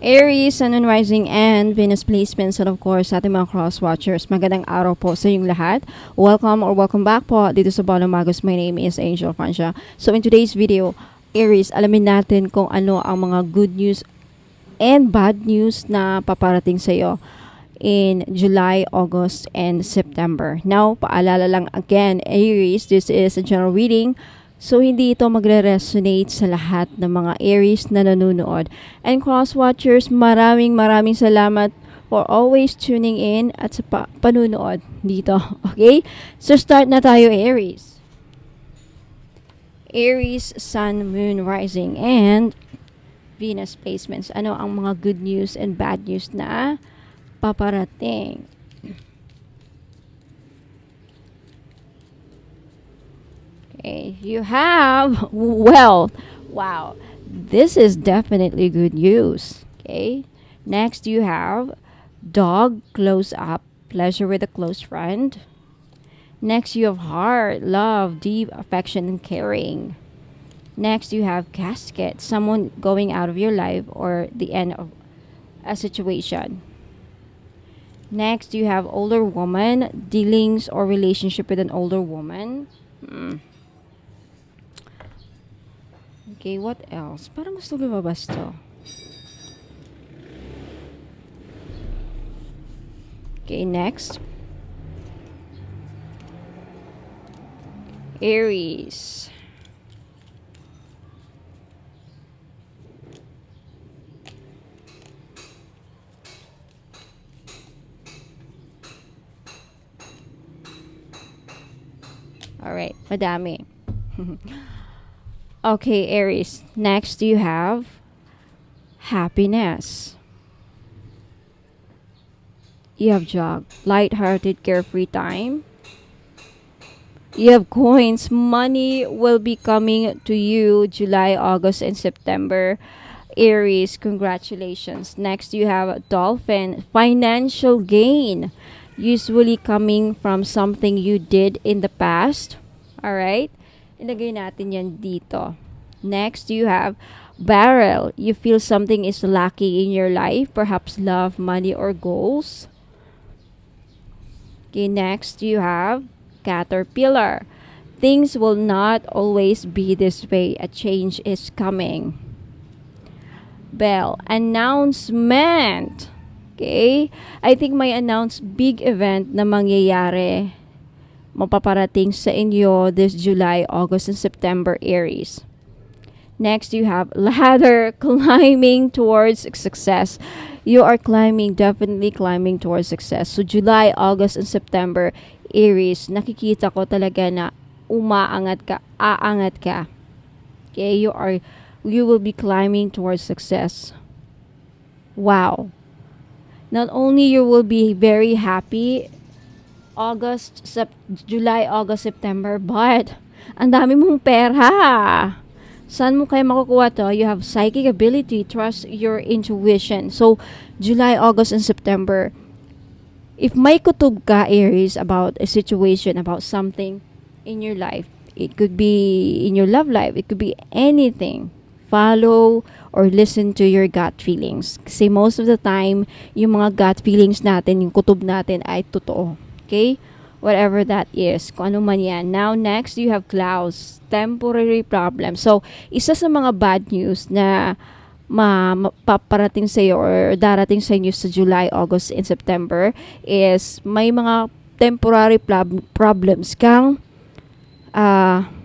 Aries, Sun and Rising, and Venus placements, and of course, sa ating mga cross-watchers, magandang araw po sa inyong lahat. Welcome or welcome back po dito sa Balo Magos. My name is Angel Francia. So in today's video, Aries, alamin natin kung ano ang mga good news and bad news na paparating sa iyo in July, August, and September. Now, paalala lang again, Aries, this is a general reading. So, hindi ito magre-resonate sa lahat ng mga Aries na nanonood. And cross-watchers, maraming salamat for always tuning in at sa panunood dito. Okay? So, start na tayo, Aries. Aries, Sun, Moon, Rising, and Venus placements. Ano ang mga good news and bad news na paparating? Okay, you have wealth. Wow, this is definitely good news. Okay, next you have dog, close up, pleasure with a close friend. Next you have heart, love, deep affection and caring. Next you have casket, someone going out of your life or the end of a situation. Next you have older woman, dealings or relationship with an older woman. Okay, what else? Parang gusto lumabas to. Okay, next. Aries. Alright, madami. Okay, Aries. Next, you have happiness. You have job, light-hearted, carefree time. You have coins. Money will be coming to you July, August, and September. Aries, congratulations. Next, you have dolphin, financial gain. Usually coming from something you did in the past. Alright? Ilagay natin yan dito. Next, you have barrel. You feel something is lacking in your life, perhaps love, money, or goals. Okay, next you have caterpillar. Things will not always be this way. A change is coming. Bell, announcement. Okay, I think may announce big event na mangyayari, mapaparating sa inyo this July, August, and September, Aries. Next, you have ladder, climbing towards success. You are climbing, definitely climbing towards success. So, July, August, and September, Aries, nakikita ko talaga na umaangat ka, aangat ka. Okay, you will be climbing towards success. Wow. Not only you will be very happy July, August, September, but ang dami mong pera. Saan mo kayo makukuha to? You have psychic ability, trust your intuition. So, July, August, and September, if may kutub ka, Aries, about a situation, about something in your life, it could be in your love life, it could be anything. Follow or listen to your gut feelings. Kasi most of the time, yung mga gut feelings natin, yung kutub natin ay totoo. Okay? Whatever that is. Kung ano man yan. Now, next, you have clouds. Temporary problem. So, isa sa mga bad news na mapaparating sa iyo or darating sa inyo sa July, August, and September is may mga temporary problems kang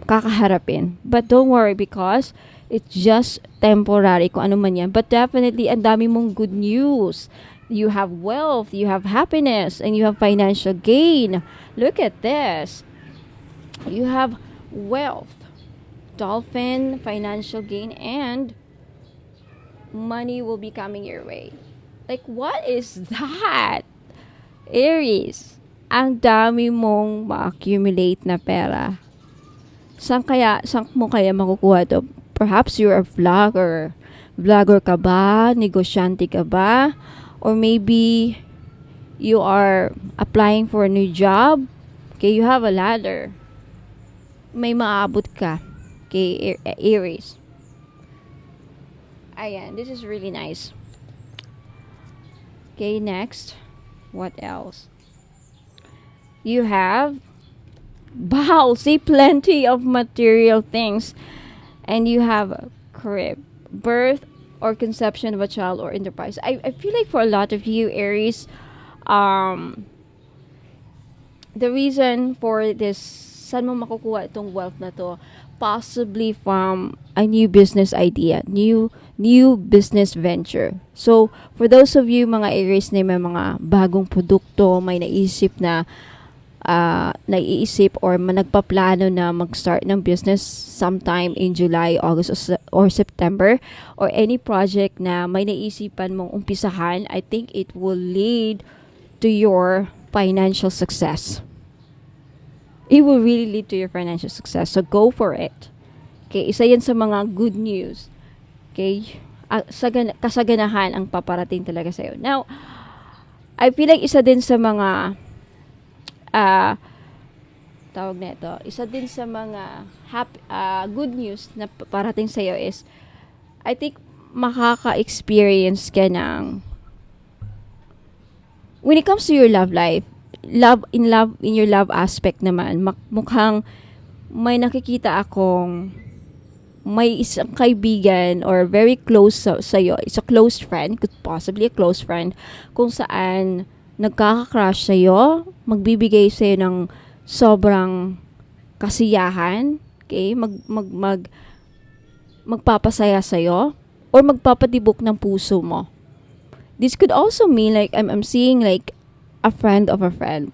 kakaharapin. But don't worry because it's just temporary kung ano man yan. But definitely, ang dami mong good news. You have wealth, you have happiness, and you have financial gain. Look at this. You have wealth, dolphin, financial gain, and money will be coming your way. Like, what is that? Aries, ang dami mong ma-accumulate na pera. Saan mo kaya makukuha to? Perhaps you're a vlogger. Vlogger ka ba? Negosyante ka ba? Or maybe you are applying for a new job. Okay, you have a ladder. May maabot ka. Okay, Aries. Ayan, this is really nice. Okay, next. What else? You have, wow, see, plenty of material things. And you have crib, birth or conception of a child or enterprise. I feel like for a lot of you, Aries, um, the reason for this, saan mo makukuha itong wealth na to? Possibly from a new business idea, new business venture. So, for those of you mga Aries na may mga bagong produkto, may naiisip or nagpaplano na mag-start ng business sometime in July, August, or September, or any project na may naisipan mong umpisahan, I think it will lead to your financial success. It will really lead to your financial success. So, go for it. Okay, isa yan sa mga good news. Okay, kasaganahan ang paparating talaga sa'yo. Now, I feel like isa din sa mga tawag na ito, isa din sa mga good news na parating sa'yo is, I think, makaka-experience ka ng, when it comes to your love life, in your love aspect naman, mukhang may nakikita akong may isang kaibigan or very close sa'yo, is a close friend, could possibly a close friend, kung saan nagkaka-crush sa'yo, magbibigay sa'yo ng sobrang kasiyahan, okay, magpapasaya sa'yo, or magpapadibok ng puso mo. This could also mean like, I'm seeing like, a friend of a friend.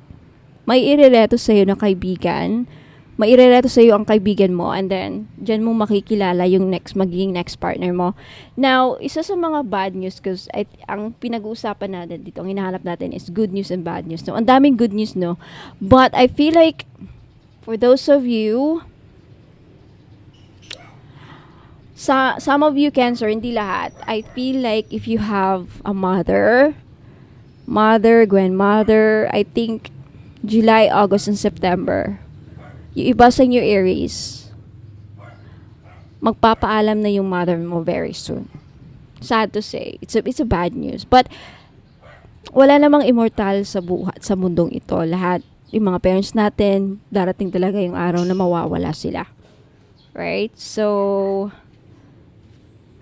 May irereto sa'yo na kaibigan, may irereto sa'yo ang kaibigan mo, and then, dyan mo makikilala yung magiging next partner mo. Now, isa sa mga bad news, because ang pinag-uusapan natin dito, ang hinahanap natin is good news and bad news. No? Ang daming good news, no? But I feel like, for those of you, some of you Cancer, hindi lahat, I feel like if you have a mother, grandmother, I think July, August, and September, yung iba sa inyo Aries, magpapaalam na yung mother mo very soon. Sad to say, it's a bad news. But wala namang immortal sa buhat sa mundong ito. Lahat, yung mga parents natin, darating talaga yung araw na mawawala sila. Right? So,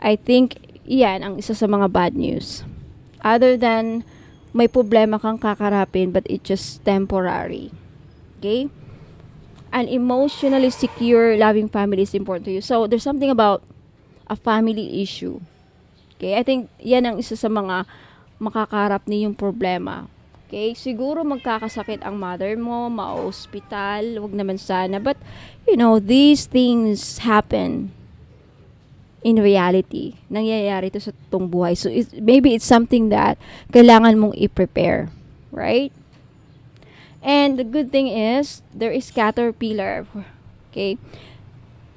I think yan ang isa sa mga bad news. Other than may problema kang kakarapin, but it's just temporary. Okay? An emotionally secure, loving family is important to you. So, there's something about a family issue. Okay? I think yan ang isa sa mga makakarap niyong problema. Okay? Siguro magkakasakit ang mother mo, ma-hospital, wag naman sana. But, these things happen in reality. Nangyayari ito sa itong buhay. So, maybe it's something that kailangan mong i-prepare. Right? And the good thing is, there is caterpillar. Okay?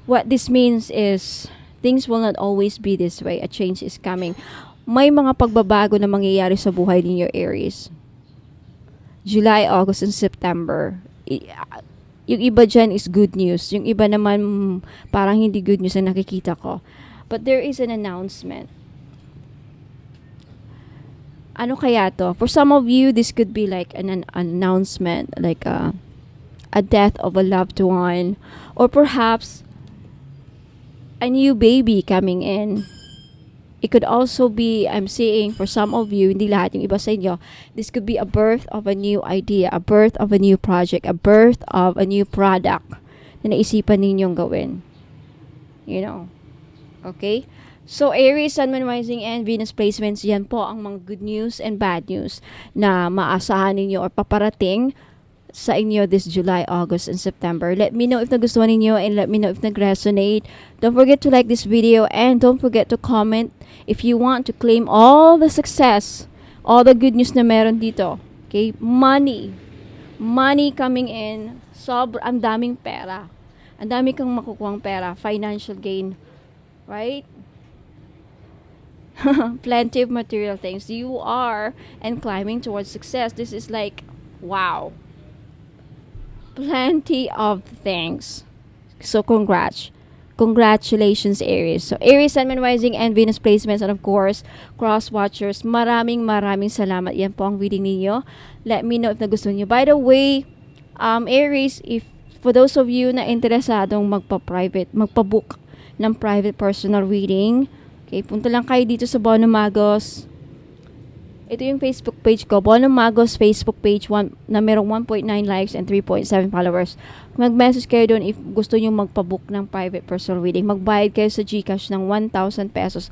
What this means is, things will not always be this way. A change is coming. May mga pagbabago na mangyayari sa buhay ninyo, Aries. July, August, and September. Yung iba dyan is good news. Yung iba naman, parang hindi good news na nakikita ko. But there is an announcement. Ano kaya to? For some of you, this could be like an announcement, like a death of a loved one, or perhaps a new baby coming in. It could also be, I'm seeing for some of you, hindi lahat, yung iba sa inyo, this could be a birth of a new idea, a birth of a new project, a birth of a new product na naisipan ninyong gawin. Okay? So, Aries, Sun, Moon, Rising, and Venus placements, yan po ang mga good news and bad news na maasahan ninyo or paparating sa inyo this July, August, and September. Let me know if nagustuhan ninyo and let me know if nag-resonate. Don't forget to like this video and don't forget to comment if you want to claim all the success, all the good news na meron dito. Okay? Money coming in. Ang daming pera. Ang dami kang makukuhang pera. Financial gain. Right? Plenty of material things. You are and climbing towards success. This is like, wow. Plenty of things. So, congrats. Congratulations, Aries. So, Aries, Sun, Moon, Rising, and Venus placements, and of course, cross watchers. Maraming salamat. Yan po ang reading ninyo. Let me know if nagustuhan nyo. By the way, Aries, if for those of you na interesadong magpa-book ng private personal reading, okay, punta lang kayo dito sa Bono Magos. Ito yung Facebook page ko, Bono Magos Facebook page, na merong 1.9 likes and 3.7 followers. Mag-message kayo doon if gusto nyo magpa-book ng private personal reading. Magbayad kayo sa GCash ng 1,000 pesos.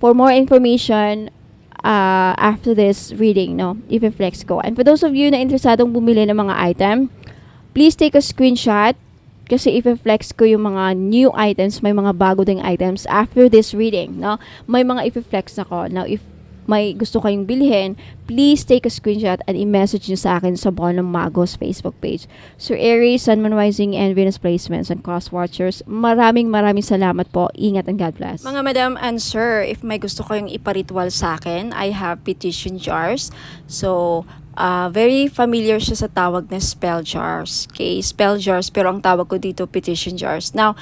For more information, after this reading, no, i-flex ko. And for those of you na interesadong bumili ng mga item, please take a screenshot kasi i-flex ko yung mga new items, may mga bago ding items after this reading, no? May mga i-flex ako. Now, if may gusto kayong bilhin, please take a screenshot and i-message nyo sa akin sa Bono Magos Facebook page. So, Aries, Sun, Moon, Rising, and Venus placements and cross watchers, maraming salamat po. Ingat and God bless. Mga madam and sir, if may gusto kayong iparitwal sa akin, I have petition jars. So, very familiar siya sa tawag na spell jars. Okay, spell jars, pero ang tawag ko dito petition jars. Now,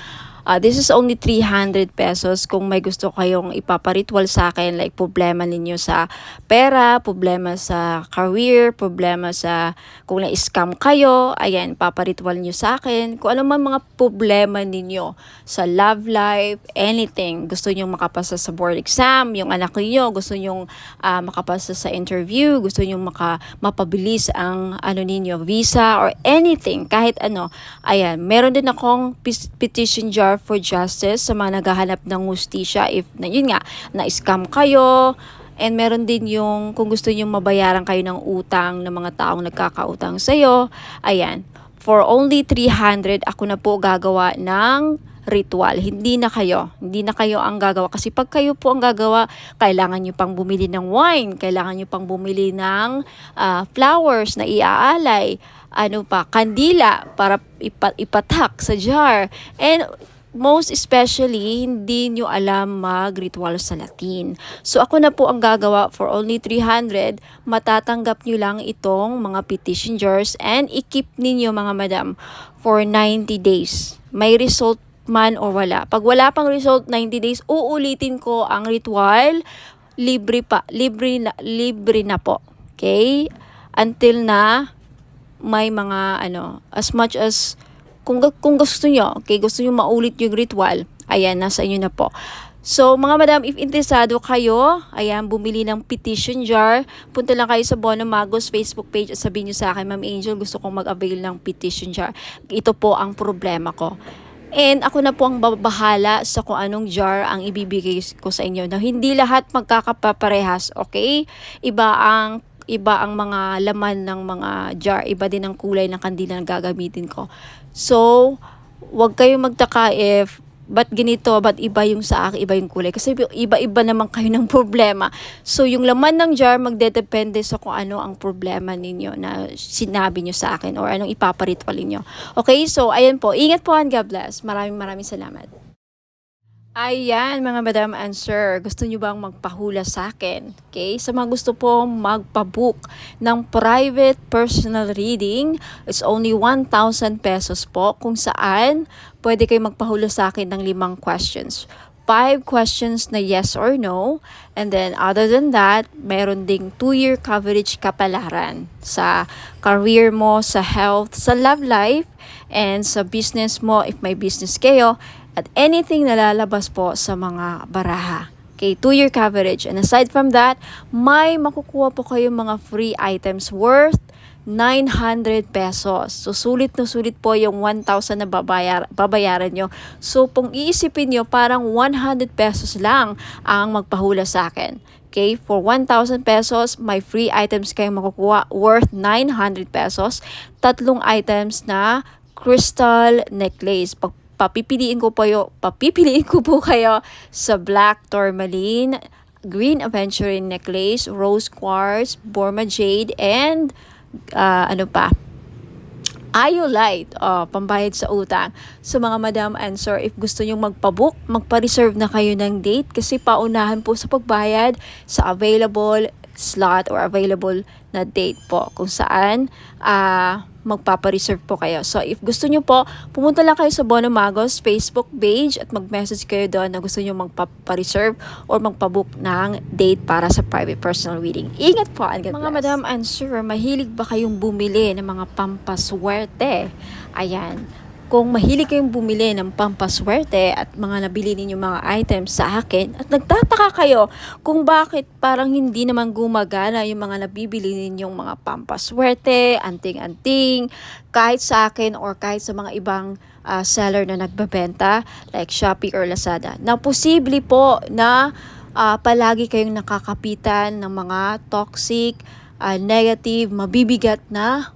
this is only 300 pesos kung may gusto kayong ipaparitwal sa akin, like problema ninyo sa pera, problema sa career, problema sa kung na-scam kayo, ayan, paparitwal nyo sa akin. Kung ano man mga problema ninyo sa love life, anything, gusto nyo makapasa sa board exam, yung anak niyo gusto nyo makapasa sa interview, gusto nyo mapabilis ang ninyo, visa or anything, kahit ano, ayan, meron din akong petition jar for justice sa mga naghahanap ng hustisya if yun nga na-scam kayo, and meron din yung kung gusto niyo mabayaran kayo ng utang ng mga taong nagkakautang sa iyo, ayan, for only 300 ako na po gagawa ng ritual. Hindi na kayo ang gagawa kasi pag kayo po ang gagawa, kailangan nyo pang bumili ng wine, kailangan nyo pang bumili ng flowers na iaalay, kandila para ipatak sa jar, and most especially, hindi nyo alam mag-ritual sa Latin. So, ako na po ang gagawa for only 300. Matatanggap nyo lang itong mga petition jars and i-keep ninyo mga madam for 90 days. May result man o wala. Pag wala pang result, 90 days, uulitin ko ang ritual. Libre na po. Okay? Until na may mga as much as kung gusto nyo, okay, gusto nyo maulit yung ritual, ayan, nasa inyo na po. So, mga madam, if interesado kayo, ayan, bumili ng petition jar, punta lang kayo sa Bono Magos Facebook page at sabihin nyo sa akin, Ma'am Angel, gusto kong mag-avail ng petition jar. Ito po ang problema ko. And ako na po ang babahala sa kung anong jar ang ibibigay ko sa inyo. Now, hindi lahat magkakaparehas, okay? Iba ang mga laman ng mga jar, iba din ang kulay ng kandila na gagamitin ko. So, wag kayong magtaka if ba't ganito, ba't iba yung sa akin, iba yung kulay. Kasi iba-iba naman kayo ng problema. So, yung laman ng jar magdedepende sa kung ano ang problema ninyo na sinabi nyo sa akin or anong ipaparitwal ninyo. Okay, so, ayan po. Ingat po and God bless. Maraming salamat. Ayan, mga madam and sir, gusto nyo bang magpahula sa akin? Okay, sa mga gusto po magpabook ng private personal reading, it's only 1,000 pesos po, kung saan pwede kayo magpahula sa akin ng 5 questions. 5 questions na yes or no, and then other than that, meron ding 2-year coverage kapalaran sa career mo, sa health, sa love life, and sa business mo if may business kayo, at anything na lalabas po sa mga baraha. Okay, 2-year coverage. And aside from that, may makukuha po kayo mga free items worth 900 pesos. So, sulit na sulit po yung 1,000 na babayaran nyo. So, kung iisipin nyo, parang 100 pesos lang ang magpahula sa akin. Okay, for 1,000 pesos, may free items kayong makukuha worth 900 pesos. 3 items na crystal necklace. Papipiliin ko po kayo sa black tourmaline, green aventurine necklace, rose quartz, Burma jade, and iolite, pambayad sa utang. So mga madam and sir, if gusto nyo magpabook, magpa-reserve na kayo ng date kasi paunahan po sa pagbayad sa available slot or available na date po kung saan magpapareserve po kayo. So, if gusto nyo po, pumunta lang kayo sa Bono Magos Facebook page at mag-message kayo doon na gusto nyo magpapareserve or magpabook ng date para sa private personal reading. Ingat po, and God bless. Mga madam and sir, mahilig ba kayong bumili ng mga pampaswerte? Ayan. Kung mahilig kayong bumili ng pampaswerte at mga nabili ninyong mga items sa akin at nagtataka kayo kung bakit parang hindi naman gumagana yung mga nabibili ninyong mga pampaswerte, anting-anting, kahit sa akin or kahit sa mga ibang seller na nagbebenta like Shopee or Lazada. Na posible po na palagi kayong nakakapitan ng mga toxic, negative, mabibigat na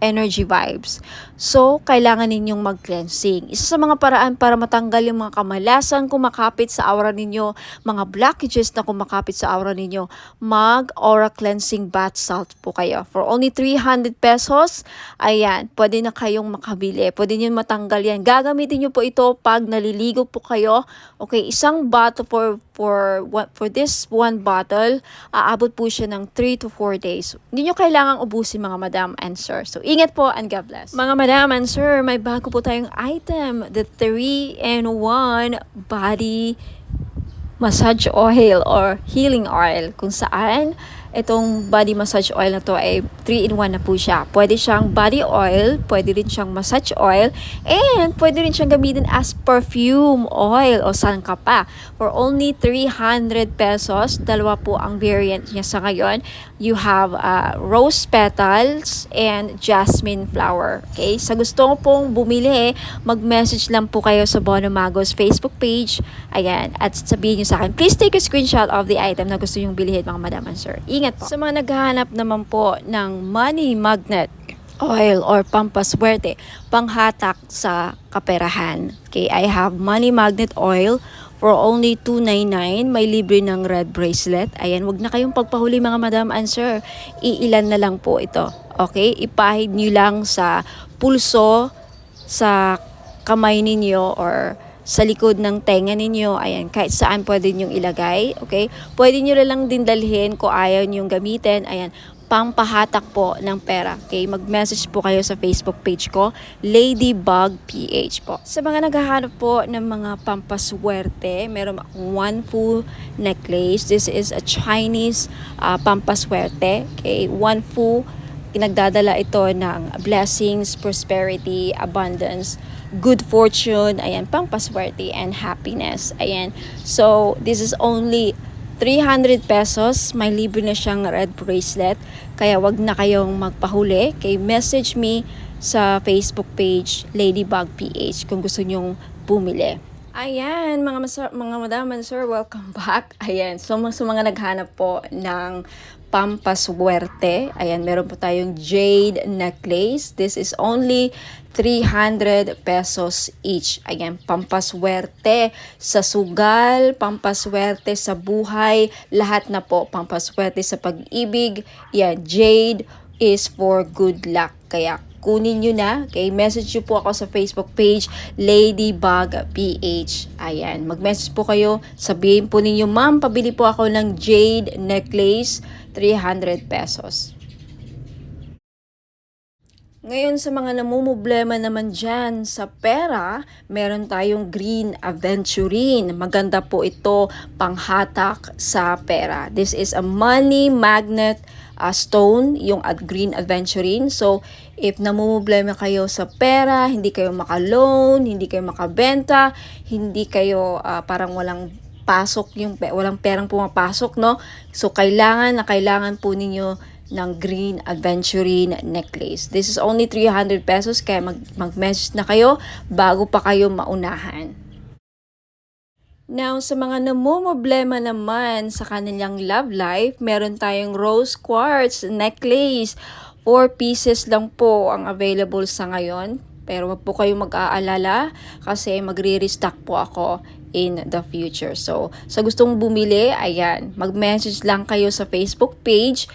energy vibes. So, kailangan ninyong mag-cleansing. Isa sa mga paraan para matanggal yung mga kamalasan kumakapit sa aura ninyo, mga blockages na kumakapit sa aura ninyo, mag-aura cleansing bath salt po kayo. For only 300 pesos, ayan, pwede na kayong makabili. Pwede nyo matanggal yan. Gagamitin nyo po ito pag naliligo po kayo. Okay, isang bottle for this one bottle, aabot po siya ng 3 to 4 days. Hindi nyo kailangang ubusin mga madam and sir. So, ingat po and God bless. Mga madam and sir, may bago po tayong item, the 3-in-1 body massage oil or healing oil, kung saan itong body massage oil na to ay 3-in-1 na po siya. Pwede siyang body oil, pwede rin siyang massage oil, and pwede rin siyang gamitin as perfume oil o sangka pa. For only 300 pesos, dalawa po ang variant niya sa ngayon. You have rose petals and jasmine flower. Okay? Sa gusto pong bumili, mag-message lang po kayo sa Bono Magos Facebook page. Ayan. At sabihin nyo sa akin, please take a screenshot of the item na gusto nyong bilhin, mga madam and sir. Ingat po. Sa mga naghahanap naman po ng money magnet oil or pampaswerte, panghatak sa kaperahan. Okay, I have money magnet oil for only 299. May libre ng red bracelet. Ayan, wag na kayong pagpahuli mga madam and sir. Iilan na lang po ito. Okay, ipahid nyo lang sa pulso, sa kamay ninyo or sa likod ng tenga ninyo. Ayan, kahit saan pwede nyong ilagay. Okay? Pwede nyo lang din dalhin kung ayaw nyong gamitin. Ayan, pampahatak po ng pera. Okay? Mag-message po kayo sa Facebook page ko, Ladybug PH po. Sa mga naghahanap po ng mga pampaswerte, meron akong Wanfu necklace. This is a Chinese pampaswerte. Okay? Wanfu, nagdadala ito ng blessings, prosperity, abundance, good fortune, ayan, pampaswerte and happiness. Ayan. So, this is only 300 pesos. May libre na siyang red bracelet. Kaya wag na kayong magpahuli. Okay, message me sa Facebook page, Ladybug PH, kung gusto nyong bumili. Ayan, mga madam and sir, welcome back. Ayan, so sa mga naghanap po ng pampaswerte, ayan, meron po tayong jade necklace. This is only 300 pesos each. Ayan, pampaswerte sa sugal, pampaswerte sa buhay, lahat na po, pampaswerte sa pag-ibig. Yan, jade is for good luck. Kaya kunin nyo na. Okay, message nyo po ako sa Facebook page, Ladybug PH. Ayan, mag-message po kayo. Sabihin po ninyo, ma'am, pabili po ako ng jade necklace, 300 pesos. Ngayon sa mga namumblema naman dyan sa pera, meron tayong Green Aventurine. Maganda po ito panghatak sa pera. This is a money magnet stone, yung Green Aventurine. So, if namumblema kayo sa pera, hindi kayo maka-loan, hindi kayo makabenta, hindi kayo parang walang pasok, walang perang pumapasok, no? So, kailangan po ninyo ng Green Aventurine necklace. This is only 300 pesos, kaya mag-message na kayo bago pa kayo maunahan. Now, sa mga namumblema naman sa kanilang love life, meron tayong rose quartz necklace. 4 pieces lang po ang available sa ngayon. Pero wag po kayong mag-aalala kasi magre-restock po ako in the future. So, sa gustong bumili, ayan, mag-message lang kayo sa Facebook page,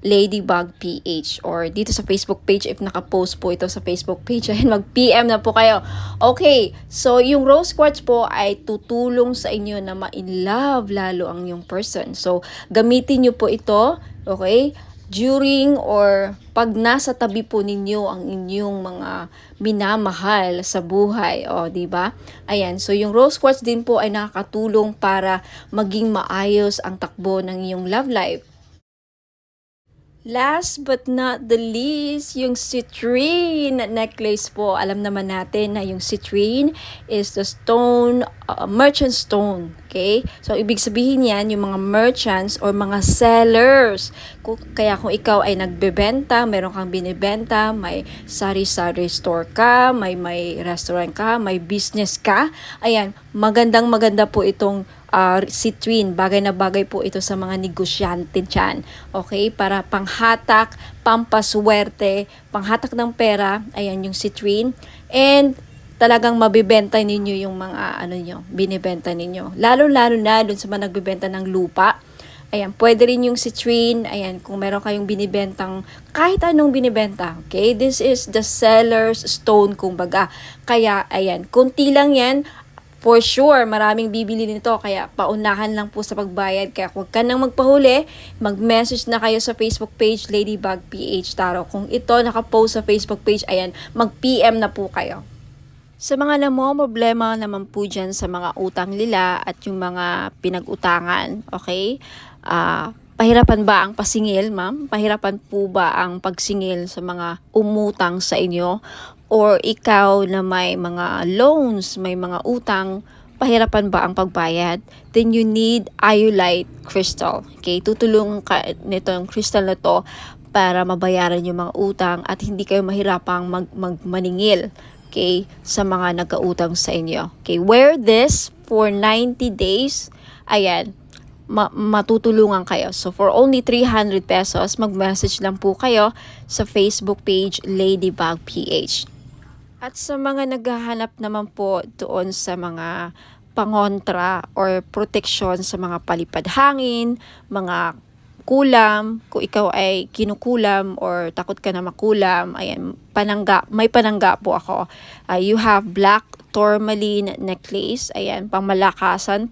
Ladybug PH, or dito sa Facebook page if naka-post po ito sa Facebook page, ayan, mag-PM na po kayo. Okay, so yung rose quartz po ay tutulong sa inyo na ma-in love lalo ang yung person. So, gamitin nyo po ito, okay? during or pag nasa tabi po ninyo ang inyong mga minamahal sa buhay, o di ba? Ayan, so yung rose quartz din po ay nakakatulong para maging maayos ang takbo ng iyong love life. Last but not the least, yung citrine necklace po. Alam naman natin na yung citrine is the stone, merchant stone. Okay? So, ibig sabihin yan, yung mga merchants or mga sellers. Kaya kung ikaw ay nagbebenta, meron kang binibenta, may sari-sari store ka, may restaurant ka, may business ka, ayan, maganda po itong citrine. Bagay na bagay po ito sa mga negosyante dyan. Okay? Para panghatak, pampaswerte, panghatak ng pera, ayan yung citrine. And talagang mabibenta ninyo yung mga binibenta ninyo. Lalo-lalo na dun sa mga nagbibenta ng lupa. Ayan, pwede rin yung citrine. Ayan, kung meron kayong binibentang kahit anong binibenta. Okay? This is the seller's stone, kumbaga. Kaya, ayan, kunti lang yan. For sure, maraming bibili nito, kaya paunahan lang po sa pagbayad. Kaya huwag ka nang magpahuli, mag-message na kayo sa Facebook page Ladybug PH Tarot. Kung ito nakapost sa Facebook page, ayan, mag-PM na po kayo. Sa mga problema naman po dyan sa mga utang nila at yung mga pinag-utangan, okay? Pahirapan ba ang pasingil, ma'am? Pahirapan po ba ang pagsingil sa mga umutang sa inyo? Or ikaw na may mga loans, may mga utang, pahirapan ba ang pagbayad? Then you need iolite crystal. Okay? Tutulungan ka nito yung crystal na to para mabayaran yung mga utang at hindi kayo mahirapang maningil. Okay? Sa mga nagkautang sa inyo. Okay? Wear this for 90 days. Ayan. Matutulungan kayo. So, for only 300 pesos, mag-message lang po kayo sa Facebook page Ladybug PH. At sa mga naghahanap naman po doon sa mga pangontra or protection sa mga palipad hangin, mga kulam, kung ikaw ay kinukulam or takot ka na makulam, ayan, may panangga po ako. You have black tourmaline necklace, ayan, pangmalakasan,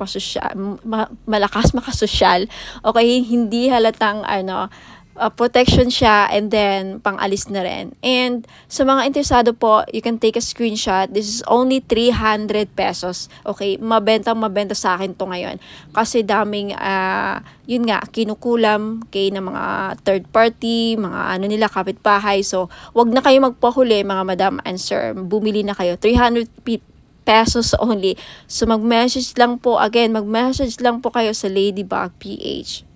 malakas makasosyal. Okay, hindi halatang protection siya, and then pang-alis na rin. And sa mga interesado po, you can take a screenshot. This is only 300 pesos. Okay, mabenta sa akin to ngayon. Kasi daming, yun nga, kinukulam kay na mga third party, mga nila, kapitbahay. So, wag na kayo magpahuli, mga madam and sir. Bumili na kayo. 300 pesos only. So, mag-message lang po kayo sa Ladybug PH.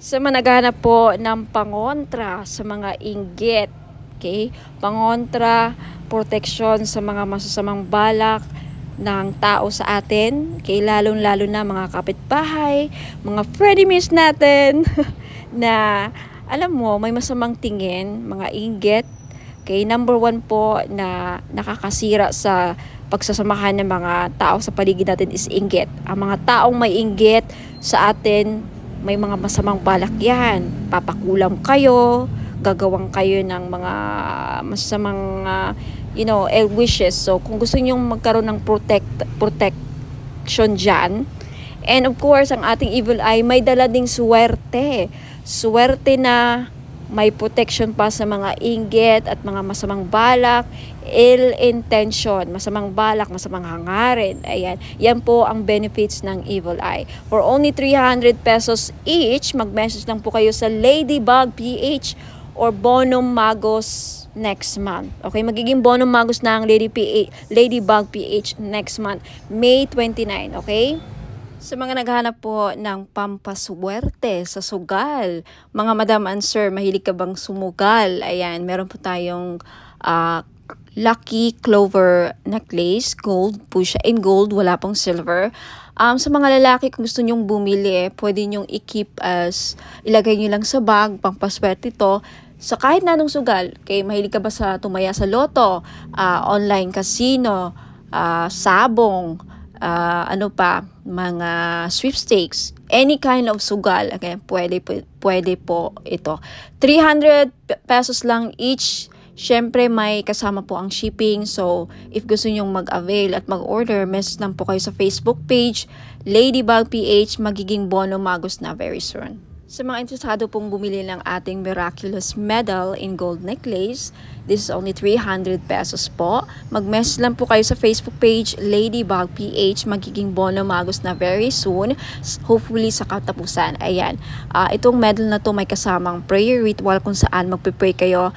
Sa mga naghahanap po ng pangontra sa mga inggit, okay? Pangontra, protection sa mga masasamang balak ng tao sa atin, okay? Lalong-lalo na mga kapitbahay, mga frenemies natin, na alam mo, may masamang tingin, mga inggit. Okay? Number 1 po na nakakasira sa pagsasamahan ng mga tao sa paligid natin is inggit. Ang mga taong may inggit sa atin, may mga masamang balak yan. Papakulam kayo, gagawang kayo ng mga masamang ill wishes. So, kung gusto niyo magkaroon ng protection dyan, and of course, ang ating evil eye, may dala ding swerte. Swerte na may protection pa sa mga inggit at mga masamang balak, ill intention, masamang balak, masamang hangarin. Ayan, yan po ang benefits ng evil eye. For only 300 pesos each, mag-message lang po kayo sa Ladybug PH or Bonum Magos next month. Okay, magiging Bonum Magos na ang Ladybug PH next month, May 29, okay? Sa mga naghahanap po ng pampaswerte sa sugal, mga madam and sir, mahilig ka bang sumugal? Ayan, meron po tayong Lucky Clover necklace, gold po siya, in gold, wala pong silver. Sa mga lalaki, kung gusto nyong bumili, pwede nyong i-keep ilagay nyo lang sa bag, pampaswerte ito, sa kahit na anong sugal. Okay, mahilig ka ba sa tumaya sa loto, online casino, sabong, mga sweepstakes, any kind of sugal, okay, pwede po ito. 300 pesos lang each. Syempre, may kasama po ang shipping. So, if gusto nyong mag-avail at mag-order, message lang po kayo sa Facebook page, Ladybug PH, magiging Bonum Magos na very soon. Sa mga interesado pong bumili ng ating miraculous medal in gold necklace, this is only 300 pesos po. Mag-message lang po kayo sa Facebook page, Ladybug PH. Magiging bono magos na very soon. Hopefully sa katapusan. Ayan. Itong medal na to may kasamang prayer ritual kung saan magpe-pray kayo,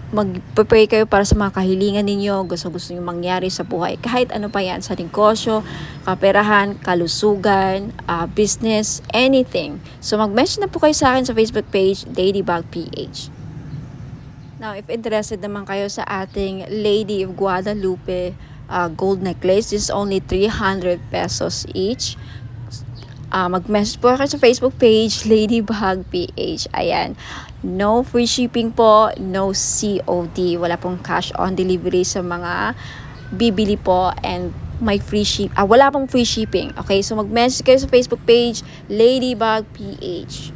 magpe-pray kayo para sa mga kahilingan ninyo, gusto nyo mangyari sa buhay. Kahit ano pa yan, sa negosyo, kaperahan, kalusugan, business, anything. So mag-message na po kayo sa akin sa Facebook page, Ladybug PH. Now, if interested naman kayo sa ating Lady of Guadalupe gold necklace, this is only 300 pesos each. Mag-message po kayo sa Facebook page, Ladybug PH. Ayan. No free shipping po, no COD. Wala pong cash on delivery sa mga bibili po, and may wala pong free shipping. Okay, so mag-message kayo sa Facebook page, Ladybug PH.